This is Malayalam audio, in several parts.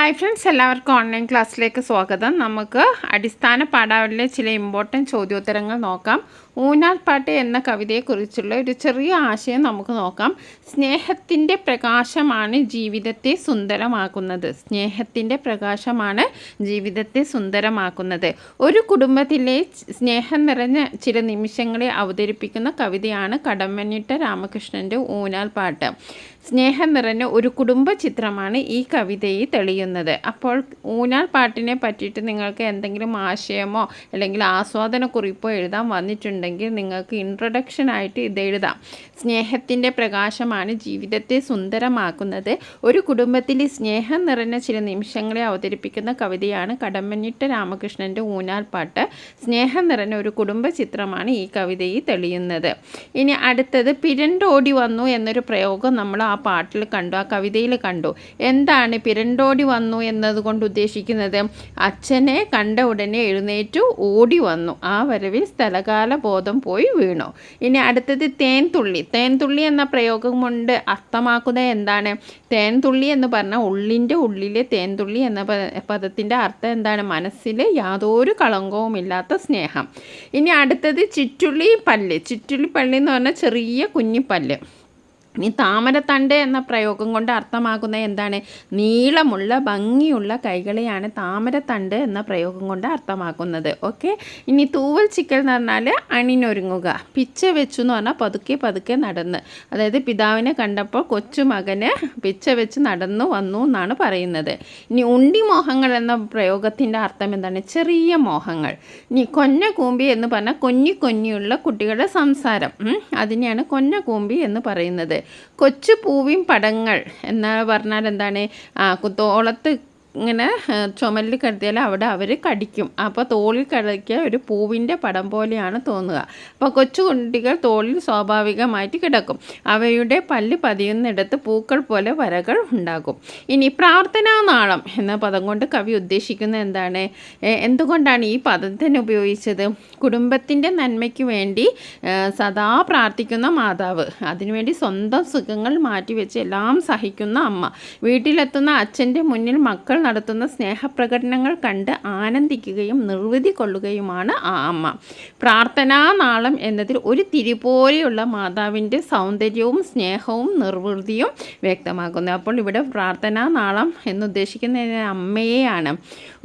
ഹായ് ഫ്രണ്ട്സ്, എല്ലാവർക്കും ഓൺലൈൻ ക്ലാസ്സിലേക്ക് സ്വാഗതം. നമുക്ക് അടിസ്ഥാന പാഠാവലിയിലെ ചില ഇമ്പോർട്ടൻറ്റ് ചോദ്യോത്തരങ്ങൾ നോക്കാം. ഊഞ്ഞാൽ പാട്ട് എന്ന കവിതയെക്കുറിച്ചുള്ള ഒരു ചെറിയ ആശയം നമുക്ക് നോക്കാം. സ്നേഹത്തിൻ്റെ പ്രകാശമാണ് ജീവിതത്തെ സുന്ദരമാക്കുന്നത്. സ്നേഹത്തിൻ്റെ പ്രകാശമാണ് ജീവിതത്തെ സുന്ദരമാക്കുന്നത്. ഒരു കുടുംബത്തിലെ സ്നേഹം നിറഞ്ഞ ചില നിമിഷങ്ങളെ അവതരിപ്പിക്കുന്ന കവിതയാണ് കടമ്മനിട്ട രാമകൃഷ്ണൻ്റെ ഊഞ്ഞാൽ പാട്ട്. സ്നേഹം നിറഞ്ഞ ഒരു കുടുംബ ചിത്രമാണ് ഈ കവിതയിൽ തെളിയുന്നത്. അപ്പോൾ ഊഞ്ഞാൽ പാട്ടിനെ പറ്റിയിട്ട് നിങ്ങൾക്ക് എന്തെങ്കിലും ആശയമോ അല്ലെങ്കിൽ ആസ്വാദനക്കുറിപ്പോ എഴുതാൻ വന്നിട്ടുണ്ടെങ്കിൽ നിങ്ങൾക്ക് ഇൻട്രൊഡക്ഷനായിട്ട് ഇത് എഴുതാം. സ്നേഹത്തിൻ്റെ പ്രകാശമാണ് ജീവിതത്തെ സുന്ദരമാക്കുന്നത്. ഒരു കുടുംബത്തിലെ സ്നേഹം നിറഞ്ഞ ചില നിമിഷങ്ങളെ അവതരിപ്പിക്കുന്ന കവിതയാണ് കടമ്മനിട്ട രാമകൃഷ്ണൻ്റെ ഊഞ്ഞാൽ പാട്ട്. സ്നേഹം നിറഞ്ഞ ഒരു കുടുംബ ചിത്രമാണ് ഈ കവിതയിൽ തെളിയുന്നത്. ഇനി അടുത്തത് പിരണ്ടോടി വന്നു എന്നൊരു പ്രയോഗം നമ്മൾ ആ പാട്ടിൽ കണ്ടു, ആ കവിതയിൽ കണ്ടു. എന്താണ് പിരണ്ടോടി വന്നു എന്നതുകൊണ്ട് ഉദ്ദേശിക്കുന്നത്? അച്ഛനെ കണ്ട ഉടനെ എഴുന്നേറ്റു ഓടി വന്നു. ആ വരവിൽ സ്ഥലകാല ബോധം പോയി വീണു. ഇനി അടുത്തത് തേൻതുള്ളി. തേൻതുള്ളി എന്ന പ്രയോഗം കൊണ്ട് അർത്ഥമാക്കുന്നത് എന്താണ്? തേൻതുള്ളി എന്ന് പറഞ്ഞാൽ ഉള്ളിൻ്റെ ഉള്ളിലെ തേൻതുള്ളി എന്ന പദത്തിൻ്റെ അർത്ഥം എന്താണ്? മനസ്സിൽ യാതൊരു കളങ്കവുമില്ലാത്ത സ്നേഹം. ഇനി അടുത്തത് ചിറ്റുള്ളി പല്ല്. ചിറ്റുള്ളി പല്ല് എന്ന് പറഞ്ഞാൽ ചെറിയ കുഞ്ഞിപ്പല്ല്. ഇനി താമരത്തണ്ട് എന്ന പ്രയോഗം കൊണ്ട് അർത്ഥമാക്കുന്നത് എന്താണ്? നീളമുള്ള ഭംഗിയുള്ള കൈകളെയാണ് താമരത്തണ്ട് എന്ന പ്രയോഗം കൊണ്ട് അർത്ഥമാക്കുന്നത്. ഓക്കെ. ഇനി തൂവൽ ചിക്കൽ എന്ന് പറഞ്ഞാൽ അണിനൊരുങ്ങുക. പിച്ച വെച്ചു എന്ന് പറഞ്ഞാൽ പതുക്കെ പതുക്കെ നടന്ന്. അതായത് പിതാവിനെ കണ്ടപ്പോൾ കൊച്ചുമകന് പിച്ച വെച്ച് നടന്നു വന്നു എന്നാണ് പറയുന്നത്. ഇനി ഉണ്ടി മോഹങ്ങൾ എന്ന പ്രയോഗത്തിൻ്റെ അർത്ഥം എന്താണ്? ചെറിയ മോഹങ്ങൾ. ഇനി കൊഞ്ഞ കൂമ്പി എന്ന് പറഞ്ഞാൽ കൊഞ്ഞിയുള്ള കുട്ടികളുടെ സംസാരം. അതിനെയാണ് കൊഞ്ഞ കൂമ്പി എന്ന് പറയുന്നത്. കൊച്ചു പൂവിൻ പടങ്ങൾ എന്ന് പറഞ്ഞാൽ എന്താണ്? തോളത്ത് ഇങ്ങനെ ചുമലിൽ കിടത്തിയാൽ അവിടെ അവർ കടിക്കും. അപ്പോൾ തോളിൽ കിടക്കിയ ഒരു പൂവിൻ്റെ പടം പോലെയാണ് തോന്നുക. അപ്പോൾ കൊച്ചു കുട്ടികൾ തോളിൽ സ്വാഭാവികമായിട്ട് കിടക്കും. അവയുടെ പല്ല് പതിയുന്നിടത്ത് പൂക്കൾ പോലെ വരകൾ ഉണ്ടാകും. ഇനി പ്രാർത്ഥനാ നാളം എന്ന പദം കൊണ്ട് കവി ഉദ്ദേശിക്കുന്നത് എന്താണ്? എന്തുകൊണ്ടാണ് ഈ പദത്തിന് ഉപയോഗിച്ചത്? കുടുംബത്തിൻ്റെ നന്മയ്ക്ക് വേണ്ടി സദാ പ്രാർത്ഥിക്കുന്ന മാതാവ്, അതിനുവേണ്ടി സ്വന്തം സുഖങ്ങൾ മാറ്റിവെച്ച് എല്ലാം സഹിക്കുന്ന അമ്മ, വീട്ടിലെത്തുന്ന അച്ഛൻ്റെ മുന്നിൽ മക്കൾ നടത്തുന്ന സ്നേഹപ്രകടനങ്ങൾ കണ്ട് ആനന്ദിക്കുകയും നിർവൃതി കൊള്ളുകയുമാണ് ആ അമ്മ. പ്രാർത്ഥനാ നാളം എന്നതിൽ ഒരു തിരിപോലെയുള്ള മാതാവിൻ്റെ സൗന്ദര്യവും സ്നേഹവും നിർവൃതിയും വ്യക്തമാക്കുന്നു. അപ്പോൾ ഇവിടെ പ്രാർത്ഥനാ നാളം എന്നുദ്ദേശിക്കുന്ന അമ്മയെയാണ്.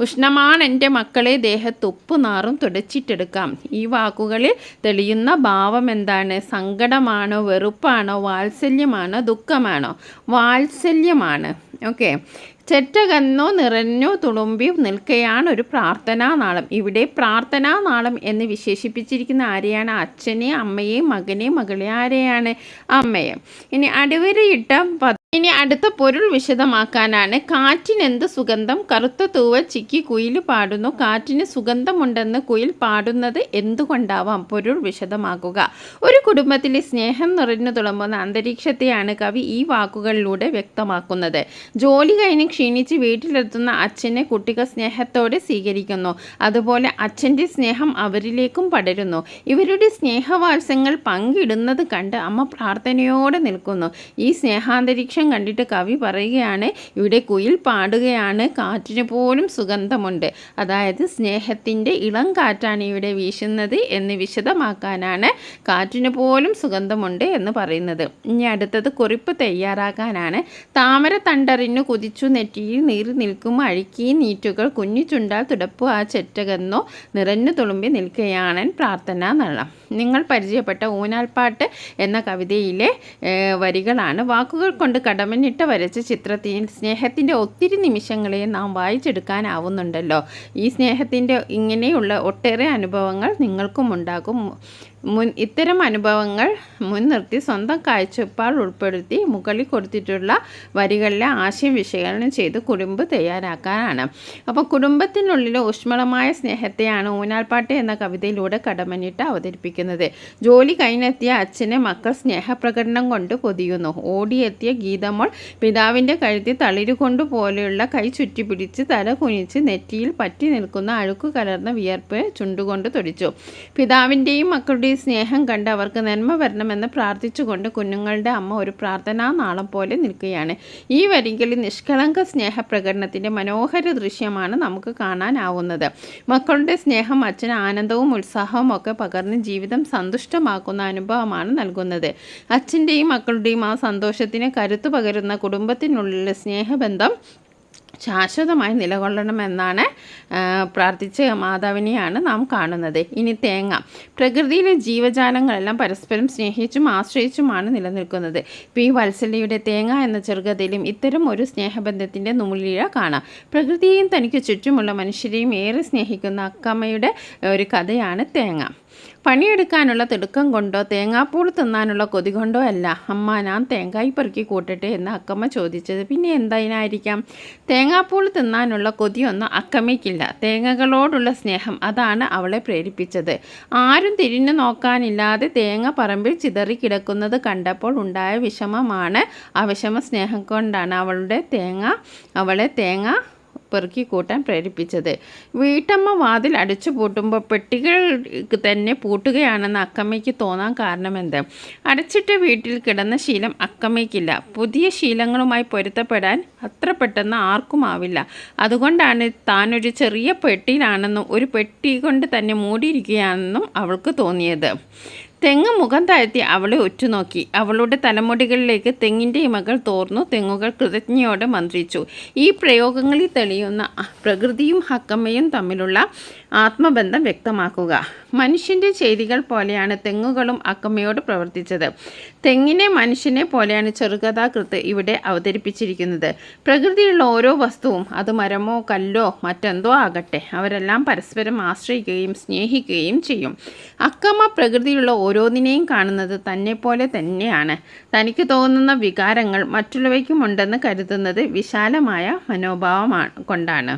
ഉഷ്ണമാണ് എൻ്റെ മക്കളെ, ദേഹത്ത് ഉപ്പ് നാറും തുടച്ചിട്ടെടുക്കാം. ഈ വാക്കുകളിൽ തെളിയുന്ന ഭാവം എന്താണ്? സങ്കടമാണോ, വെറുപ്പാണോ, വാത്സല്യമാണോ, ദുഃഖമാണോ? വാത്സല്യമാണ്. ഓക്കെ. ചെറ്റകന്നോ നിറഞ്ഞോ തുളുമ്പി നിൽക്കുകയാണ് ഒരു പ്രാർത്ഥനാ നാളം. ഇവിടെ പ്രാർത്ഥനാ നാളം എന്ന് വിശേഷിപ്പിച്ചിരിക്കുന്ന ആരെയാണ്? അച്ഛനെ, അമ്മയെ, മകനെ, മകളെ. ആരെയാണ്? അമ്മയെ. ഇനി അടിവരയിട്ട ഇനി അടുത്ത പൊരുൾ വിശദമാക്കാനാണ്. കാറ്റിനെന്ത് സുഗന്ധം, കറുത്ത തൂവൽ ചിക്കി കുയിൽ പാടുന്നു. കാറ്റിന് സുഗന്ധമുണ്ടെന്ന് കുയിൽ പാടുന്നത് എന്തുകൊണ്ടാവാം? പൊരുൾ വിശദമാക്കുക. ഒരു കുടുംബത്തിലെ സ്നേഹം നിറഞ്ഞു തുളുമ്പുന്ന അന്തരീക്ഷത്തെയാണ് കവി ഈ വാക്കുകളിലൂടെ വ്യക്തമാക്കുന്നത്. ജോലി കഴിഞ്ഞ് ക്ഷീണിച്ച് വീട്ടിലെത്തുന്ന അച്ഛനെ കുട്ടികൾ സ്നേഹത്തോടെ സ്വീകരിക്കുന്നു. അതുപോലെ അച്ഛൻ്റെ സ്നേഹം അവരിലേക്കും പടരുന്നു. ഇവരുടെ സ്നേഹവാത്സല്യങ്ങൾ പങ്കിടുന്നത് കണ്ട് അമ്മ പ്രാർത്ഥനയോടെ നിൽക്കുന്നു. ഈ സ്നേഹാന്തരീക്ഷം കണ്ടിട്ട് കവി പറയുകയാണ്, ഇവിടെ കുയിൽ പാടുകയാണ്, കാറ്റിന് പോലും സുഗന്ധമുണ്ട്. അതായത് സ്നേഹത്തിൻ്റെ ഇളം കാറ്റാണ് ഇവിടെ വീശുന്നത് എന്ന് വിശദമാക്കാനാണ് കാറ്റിന് പോലും സുഗന്ധമുണ്ട് എന്ന് പറയുന്നത്. ഇനി അടുത്തത് കുറിപ്പ് തയ്യാറാക്കാനാണ്. താമര തണ്ടറിഞ്ഞു കുതിച്ചു നെറ്റിയിൽ നീറി നിൽക്കും അഴുക്കി നീറ്റുകൾ കുഞ്ഞു ചുണ്ടാൽ തുടപ്പു ആ ചെറ്റകന്നോ നിറഞ്ഞു തുളുമ്പി നിൽക്കുകയാണ് പ്രാർത്ഥനാ നളം. നിങ്ങൾ പരിചയപ്പെട്ട ഊഞ്ഞാൽപ്പാട്ട് എന്ന കവിതയിലെ വരികളാണ്. വാക്കുകൾ കൊണ്ട് കടമനിട്ട് വരച്ച ചിത്രത്തിൽ സ്നേഹത്തിൻ്റെ ഒത്തിരി നിമിഷങ്ങളെ നാം വായിച്ചെടുക്കാനാവുന്നുണ്ടല്ലോ. ഈ സ്നേഹത്തിൻ്റെ ഇങ്ങനെയുള്ള ഒട്ടേറെ അനുഭവങ്ങൾ നിങ്ങൾക്കും ഉണ്ടാകും. ഇത്തരം അനുഭവങ്ങൾ മുൻനിർത്തി സ്വന്തം കാഴ്ചപ്പാട് ഉൾപ്പെടുത്തി മുകളിൽ കൊടുത്തിട്ടുള്ള വരികളിലെ ആശയം വിശകലനം ചെയ്ത് കുടുംബം തയ്യാറാക്കാനാണ്. അപ്പോൾ കുടുംബത്തിനുള്ളിൽ ഊഷ്മളമായ സ്നേഹത്തെയാണ് ഊഞ്ഞാൽപ്പാട്ട് എന്ന കവിതയിലൂടെ കടമനിട്ട് അവതരിപ്പിക്കുന്നത്. ജോലി കഴിഞ്ഞെത്തിയ അച്ഛനെ മക്കൾ സ്നേഹപ്രകടനം കൊണ്ട് പൊതിയുന്നു. ഓടിയെത്തിയ ഗീതമോൾ പിതാവിൻ്റെ കഴുത്തിൽ തളിരുകൊണ്ടു പോലെയുള്ള കൈ ചുറ്റിപ്പിടിച്ച് തല കുനിച്ച് നെറ്റിയിൽ പറ്റി നിൽക്കുന്ന അഴുക്കു കലർന്ന വിയർപ്പ് ചുണ്ടുകൊണ്ട് തൊടിച്ചു. പിതാവിൻ്റെയും മക്കളുടെയും ഈ സ്നേഹം കണ്ട് അവർക്ക് നന്മ വരണമെന്ന് പ്രാർത്ഥിച്ചുകൊണ്ട് കുഞ്ഞുങ്ങളുടെ അമ്മ ഒരു പ്രാർത്ഥനാ നാളം പോലെ നിൽക്കുകയാണ്. ഈ വരികളിൽ നിഷ്കളങ്ക സ്നേഹപ്രകടനത്തിൻ്റെ മനോഹര ദൃശ്യമാണ് നമുക്ക് കാണാനാവുന്നത്. മക്കളുടെ സ്നേഹം അച്ഛന് ആനന്ദവും ഉത്സാഹവും ഒക്കെ പകർന്ന് ജീവിതം സന്തുഷ്ടമാക്കുന്ന അനുഭവമാണ് നൽകുന്നത്. അച്ഛൻ്റെയും മക്കളുടെയും ആ സന്തോഷത്തിന് കരുത്തു പകരുന്ന കുടുംബത്തിനുള്ളിലെ സ്നേഹബന്ധം ശാശ്വതമായി നിലകൊള്ളണമെന്നാണ് പ്രാർത്ഥിച്ച മാതാവിനെയാണ് നാം കാണുന്നത്. ഇനി തേങ്ങ. പ്രകൃതിയിലെ ജീവജാലങ്ങളെല്ലാം പരസ്പരം സ്നേഹിച്ചും ആശ്രയിച്ചുമാണ് നിലനിൽക്കുന്നത്. പി. വത്സലയുടെ തേങ്ങ എന്ന ചെറുകഥയിലും ഇത്തരം ഒരു സ്നേഹബന്ധത്തിൻ്റെ നൂലിഴ കാണാം. പ്രകൃതിയെയും തനിക്ക് ചുറ്റുമുള്ള മനുഷ്യരെയും ഏറെ സ്നേഹിക്കുന്ന അക്കമ്മയുടെ ഒരു കഥയാണ് തേങ്ങ. പണിയെടുക്കാനുള്ള തിടുക്കം കൊണ്ടോ തേങ്ങാപ്പൂൾ തിന്നാനുള്ള കൊതി കൊണ്ടോ അല്ല അമ്മ ഞാൻ തേങ്ങായി പെറുക്കി കൂട്ടട്ടെ എന്ന് അക്കമ്മ ചോദിച്ചത്. പിന്നെ എന്തായിരിക്കാം? തേങ്ങാപ്പൂൾ തിന്നാനുള്ള കൊതിയൊന്നും അക്കമ്മയ്ക്കില്ല. തേങ്ങകളോടുള്ള സ്നേഹം അതാണ് അവളെ പ്രേരിപ്പിച്ചത്. ആരും തിരിഞ്ഞു നോക്കാനില്ലാതെ തേങ്ങ പറമ്പിൽ ചിതറിക്കിടക്കുന്നത് കണ്ടപ്പോൾ ഉണ്ടായ വിഷമമാണ്. ആ വിഷമ സ്നേഹം കൊണ്ടാണ് അവളെ തേങ്ങ പെറുക്കി കൂട്ടാൻ പ്രേരിപ്പിച്ചത്. വീട്ടമ്മ വാതിൽ അടിച്ചു പൂട്ടുമ്പോൾ പെട്ടികൾ തന്നെ പൂട്ടുകയാണെന്ന് അക്കമ്മയ്ക്ക് തോന്നാൻ കാരണമെന്ത്? അടച്ചിട്ട വീട്ടിൽ കിടന്ന ശീലം അക്കമ്മയ്ക്കില്ല. പുതിയ ശീലങ്ങളുമായി പൊരുത്തപ്പെടാൻ അത്ര പെട്ടെന്ന് ആർക്കും ആവില്ല. അതുകൊണ്ടാണ് താനൊരു ചെറിയ പെട്ടിയിലാണെന്നും ഒരു പെട്ടി കൊണ്ട് തന്നെ മൂടിയിരിക്കുകയാണെന്നും അവൾക്ക് തോന്നിയത്. തെങ്ങ് മുഖം താഴ്ത്തി അവളെ ഉറ്റുനോക്കി. അവളുടെ തലമുടികളിലേക്ക് തെങ്ങിൻ്റെ ഇമകൾ തോർന്നു. തെങ്ങുകൾ കൃതജ്ഞയോടെ മന്ത്രിച്ചു. ഈ പ്രയോഗങ്ങളിൽ തെളിയുന്ന പ്രകൃതിയും അക്കമ്മയും തമ്മിലുള്ള ആത്മബന്ധം വ്യക്തമാക്കുക. മനുഷ്യൻ്റെ ചെയ്തികൾ പോലെയാണ് തെങ്ങുകളും അക്കമ്മയോട് പ്രവർത്തിച്ചത്. തെങ്ങിനെ മനുഷ്യനെ പോലെയാണ് ചെറുകഥാകൃത്ത് ഇവിടെ അവതരിപ്പിച്ചിരിക്കുന്നത്. പ്രകൃതിയുള്ള ഓരോ വസ്തുവും, അത് മരമോ കല്ലോ മറ്റെന്തോ ആകട്ടെ, അവരെല്ലാം പരസ്പരം ആശ്രയിക്കുകയും സ്നേഹിക്കുകയും ചെയ്യും. അക്കമ്മ പ്രകൃതിയുള്ള ഓരോന്നിനെയും കാണുന്നത് തന്നെപ്പോലെ തന്നെയാണ്. തനിക്ക് തോന്നുന്ന വികാരങ്ങൾ മറ്റുള്ളവയ്ക്കുമുണ്ടെന്ന് കരുതുന്നത് വിശാലമായ മനോഭാവം കൊണ്ടാണ്.